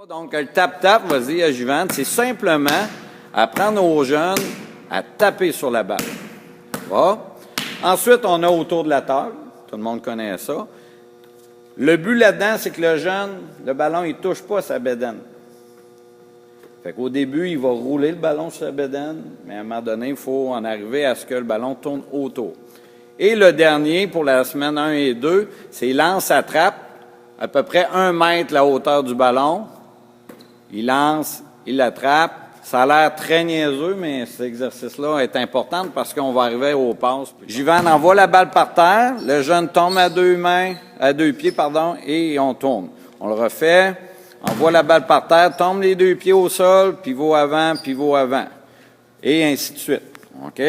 Donc, le tap-tap, vas-y, Juvent, c'est simplement apprendre aux jeunes à taper sur la balle. Bon. Ensuite, on a autour de la table. Tout le monde connaît ça. Le but là-dedans, c'est que le jeune, le ballon, il ne touche pas sa bédaine. Fait qu'au début, il va rouler le ballon sur sa bédaine, mais à un moment donné, il faut en arriver à ce que le ballon tourne autour. Et le dernier, pour la semaine 1 et 2, c'est lance-attrape, à peu près 1 mètre la hauteur du ballon. Il lance, il l'attrape. Ça a l'air très niaiseux, mais cet exercice-là est important parce qu'on va arriver aux passes. Juvent envoie la balle par terre, le jeune tombe à 2 pieds, et on tourne. On le refait, envoie la balle par terre, tombe les 2 pieds au sol, pivot avant, et ainsi de suite. OK?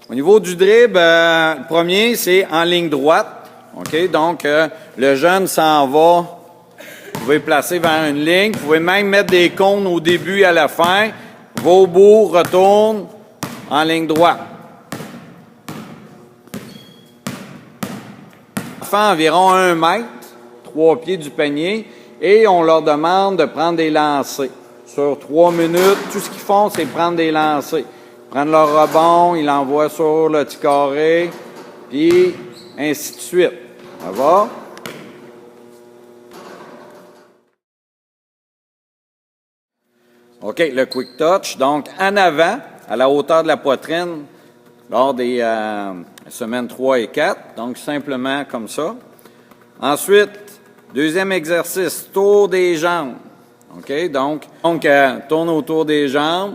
Au niveau du dribble, le premier, c'est en ligne droite. OK? Donc, le jeune s'en va. Vous pouvez placer vers une ligne. Vous pouvez même mettre des cônes au début et à la fin. Va au bout, retourne en ligne droite. Fait environ 1 mètre, 3 pieds du panier, et on leur demande de prendre des lancers. Sur 3 minutes, tout ce qu'ils font, c'est prendre des lancers. Ils prennent leur rebond, ils l'envoient sur le petit carré, puis ainsi de suite. Ça va? OK, le quick touch. Donc, en avant, à la hauteur de la poitrine, lors des semaines 3 et 4. Donc, simplement comme ça. Ensuite, deuxième exercice, tour des jambes. OK, donc tourne autour des jambes,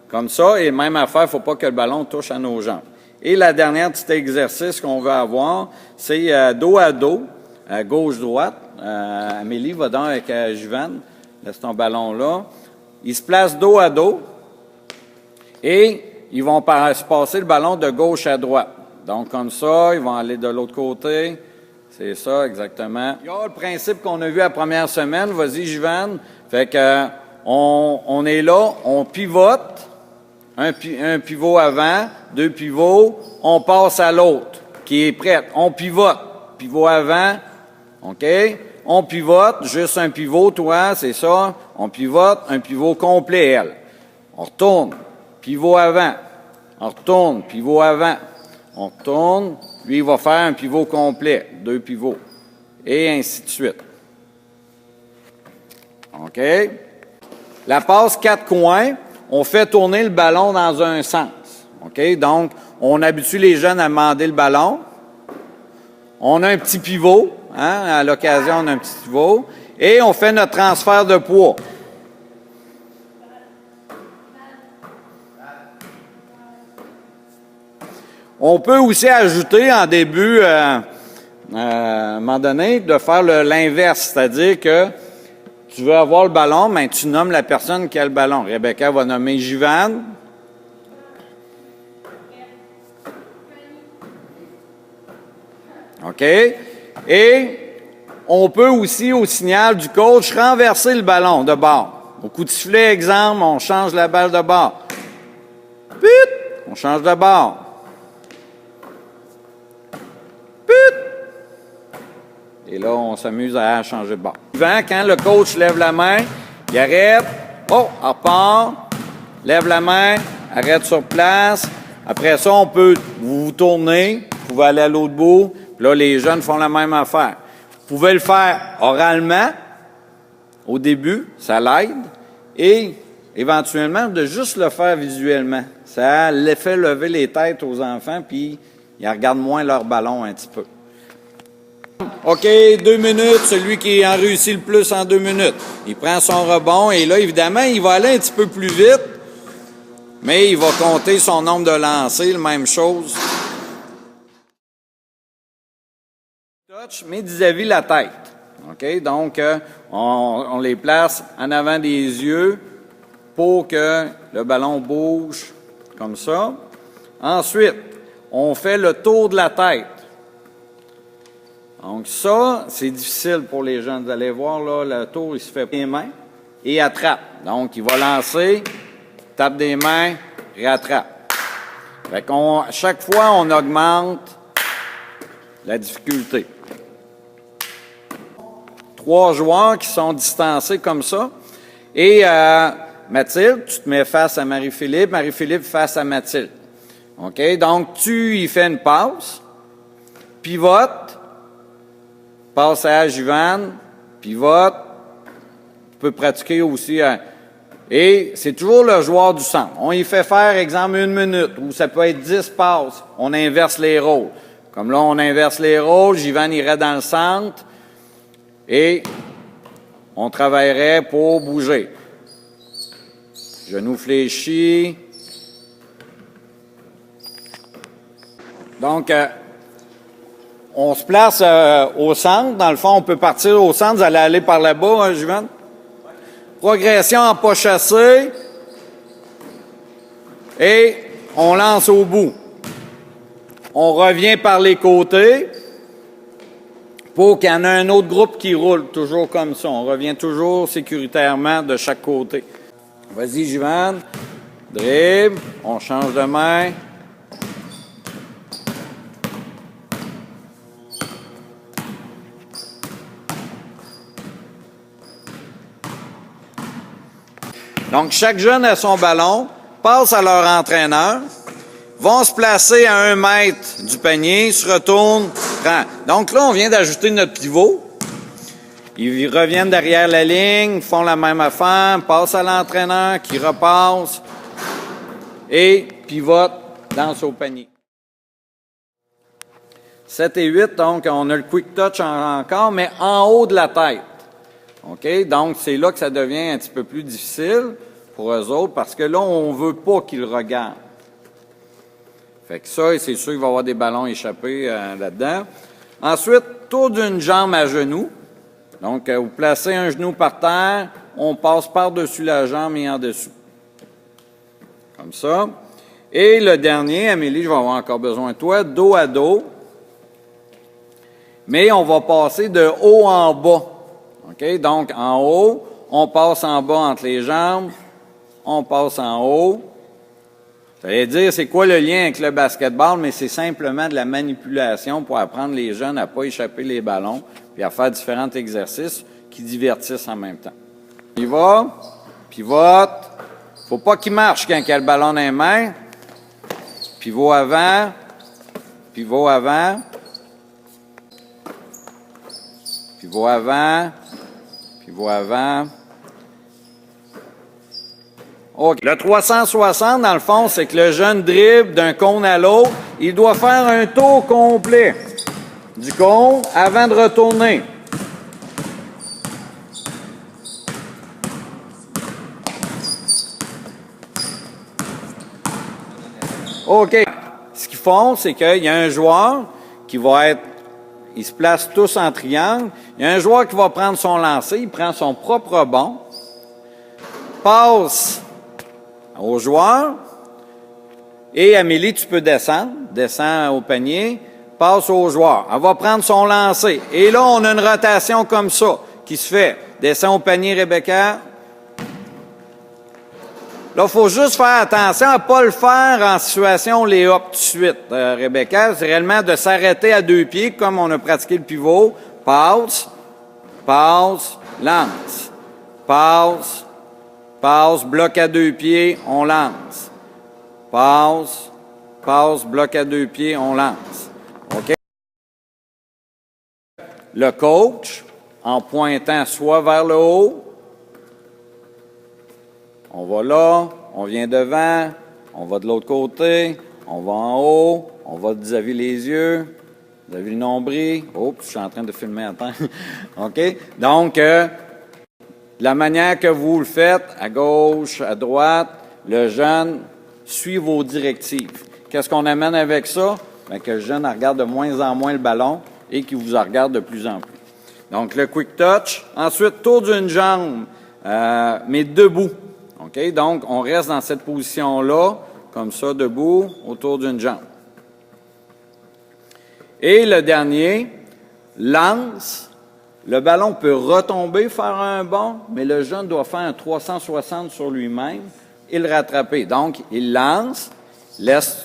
comme ça. Et même affaire, il ne faut pas que le ballon touche à nos jambes. Et la dernière petit exercice qu'on veut avoir, c'est dos à dos, gauche-droite. Amélie, va donc avec Juvent. Laisse ton ballon là. Ils se placent dos à dos et ils vont se passer le ballon de gauche à droite. Donc, comme ça, ils vont aller de l'autre côté. C'est ça, exactement. Il y a le principe qu'on a vu la première semaine. Vas-y, Juvent. Fait que on est là, on pivote. Un pivot avant, 2 pivots. On passe à l'autre qui est prête. On pivote. Pivot avant. OK? On pivote, juste un pivot, toi, c'est ça. On pivote, un pivot complet, elle. On retourne, pivot avant. On retourne, pivot avant. On retourne, lui, il va faire un pivot complet, 2 pivots. Et ainsi de suite. OK? La passe 4 coins, on fait tourner le ballon dans un sens. OK? Donc, on habitue les jeunes à demander le ballon. On a un petit pivot. Hein? À l'occasion, on a un petit pivot. Et on fait notre transfert de poids. On peut aussi ajouter en début, à un moment donné, de faire l'inverse. C'est-à-dire que tu veux avoir le ballon, mais tu nommes la personne qui a le ballon. Rebecca va nommer Juvent. OK? Et on peut aussi, au signal du coach, renverser le ballon de bord. Au coup de sifflet, exemple, on change la balle de bord. Put! On change de bord. Put! Et là, on s'amuse à changer de bord. Souvent, quand le coach lève la main, il arrête. Oh, on repart. Lève la main, arrête sur place. Après ça, on peut vous tourner. Vous pouvez aller à l'autre bout. Là, les jeunes font la même affaire. Vous pouvez le faire oralement, au début, ça l'aide, et éventuellement, de juste le faire visuellement. Ça fait lever les têtes aux enfants, puis ils regardent moins leur ballon un petit peu. OK, 2 minutes, celui qui en réussit le plus en 2 minutes. Il prend son rebond, et là, évidemment, il va aller un petit peu plus vite, mais il va compter son nombre de lancers, la même chose. Mais vis-à-vis la tête. OK? Donc, on les place en avant des yeux pour que le ballon bouge comme ça. Ensuite, on fait le tour de la tête. Donc, ça, c'est difficile pour les jeunes. Vous allez voir, là, le tour, il se fait les mains et attrape. Donc, il va lancer, tape des mains, rattrape. Fait chaque fois, on augmente la difficulté. 3 joueurs qui sont distancés comme ça. Et Mathilde, tu te mets face à Marie-Philippe, Marie-Philippe face à Mathilde. OK? Donc, tu y fais une passe, pivote, passe à Jivane, pivote. Tu peux pratiquer aussi. Et c'est toujours le joueur du centre. On y fait faire, exemple, 1 minute, ou ça peut être 10 passes. On inverse les rôles. Comme là, on inverse les rôles, Jivane irait dans le centre et on travaillerait pour bouger. Genou fléchi. Donc, on se place au centre. Dans le fond, on peut partir au centre. Vous allez aller par là-bas, hein, Jivane? Progression en pas chassé. Et on lance au bout. On revient par les côtés pour qu'il y en ait un autre groupe qui roule, toujours comme ça. On revient toujours sécuritairement de chaque côté. Vas-y, Jivane. Dribble. On change de main. Donc, chaque jeune a son ballon, passe à leur entraîneur, vont se placer à 1 mètre du panier, se retournent, prend. Donc là, on vient d'ajouter notre pivot. Ils reviennent derrière la ligne, font la même affaire, passent à l'entraîneur, qui repasse et pivote, danse au panier. 7 et 8, donc on a le quick touch encore, mais en haut de la tête. OK? Donc, c'est là que ça devient un petit peu plus difficile pour eux autres, parce que là, on veut pas qu'ils regardent. Fait que ça, c'est sûr qu'il va y avoir des ballons échappés là-dedans. Ensuite, tour d'une jambe à genoux. Donc, vous placez un genou par terre, on passe par-dessus la jambe et en dessous. Comme ça. Et le dernier, Amélie, je vais avoir encore besoin de toi, dos à dos. Mais on va passer de haut en bas. OK? Donc, en haut, on passe en bas entre les jambes, on passe en haut. Ça veut dire, c'est quoi le lien avec le basketball? Mais c'est simplement de la manipulation pour apprendre les jeunes à ne pas échapper les ballons puis à faire différents exercices qui divertissent en même temps. Il va, pivote. Faut pas qu'il marche quand il a le ballon dans les mains. Pivot avant, pivot avant, pivot avant, pivot avant. OK. Le 360, dans le fond, c'est que le jeune dribble d'un cône à l'autre. Il doit faire un tour complet du cône avant de retourner. OK. Ce qu'ils font, c'est qu'il y a un joueur qui va être... Ils se placent tous en triangle. Il y a un joueur qui va prendre son lancer. Il prend son propre bond. Passe au joueur. Et Amélie, tu peux descendre. Descends au panier. Passe au joueur. Elle va prendre son lancer. Et là, on a une rotation comme ça qui se fait. Descends au panier, Rebecca. Là, il faut juste faire attention à ne pas le faire en situation lay-up tout de suite, Rebecca. C'est réellement de s'arrêter à 2 pieds, comme on a pratiqué le pivot. Passe, passe, lance. Passe, passe, bloc à 2 pieds, on lance. Passe, passe, bloc à 2 pieds, on lance. OK? Le coach, en pointant soit vers le haut, on va là, on vient devant, on va de l'autre côté, on va en haut, on va vis-à-vis les yeux, vis-à-vis le nombril. Oups, je suis en train de filmer à temps. OK? Donc, la manière que vous le faites, à gauche, à droite, le jeune suit vos directives. Qu'est-ce qu'on amène avec ça? Bien, que le jeune regarde de moins en moins le ballon et qu'il vous en regarde de plus en plus. Donc, le quick touch. Ensuite, tour d'une jambe, mais debout. OK? Donc, on reste dans cette position-là, comme ça, debout, autour d'une jambe. Et le dernier, lance. Le ballon peut retomber, faire un bond, mais le jeune doit faire un 360 sur lui-même et le rattraper. Donc, il lance,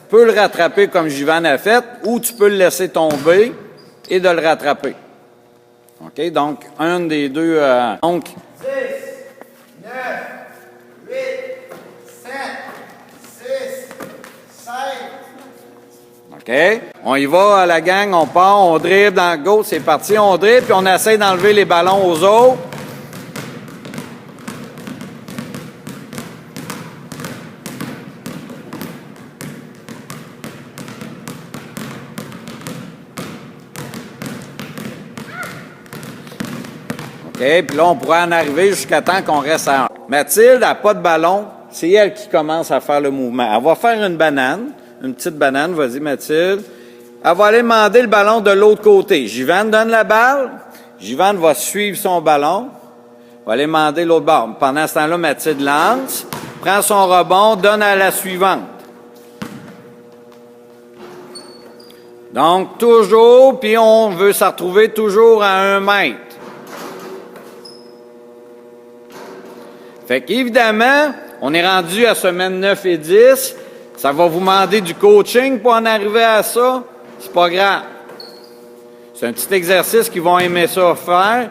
peut le rattraper comme Jivane a fait, ou tu peux le laisser tomber et de le rattraper. OK? Donc, un des deux... donc, 10, 9, OK? On y va à la gang, on part, on dribble dans le go, c'est parti, on dribble, puis on essaie d'enlever les ballons aux autres. OK? Puis là, on pourrait en arriver jusqu'à temps qu'on reste à 1. Mathilde n'a pas de ballon, c'est elle qui commence à faire le mouvement. Elle va faire une banane, une petite banane, vas-y Mathilde. Elle va aller demander le ballon de l'autre côté. Givane donne la balle, Givane va suivre son ballon, va aller demander l'autre ballon. Pendant ce temps-là, Mathilde lance, prend son rebond, donne à la suivante. Donc, toujours, puis on veut se retrouver toujours à 1 mètre. Fait qu'évidemment, on est rendu à semaine 9 et 10. Ça va vous demander du coaching pour en arriver à ça. C'est pas grave. C'est un petit exercice qu'ils vont aimer ça faire.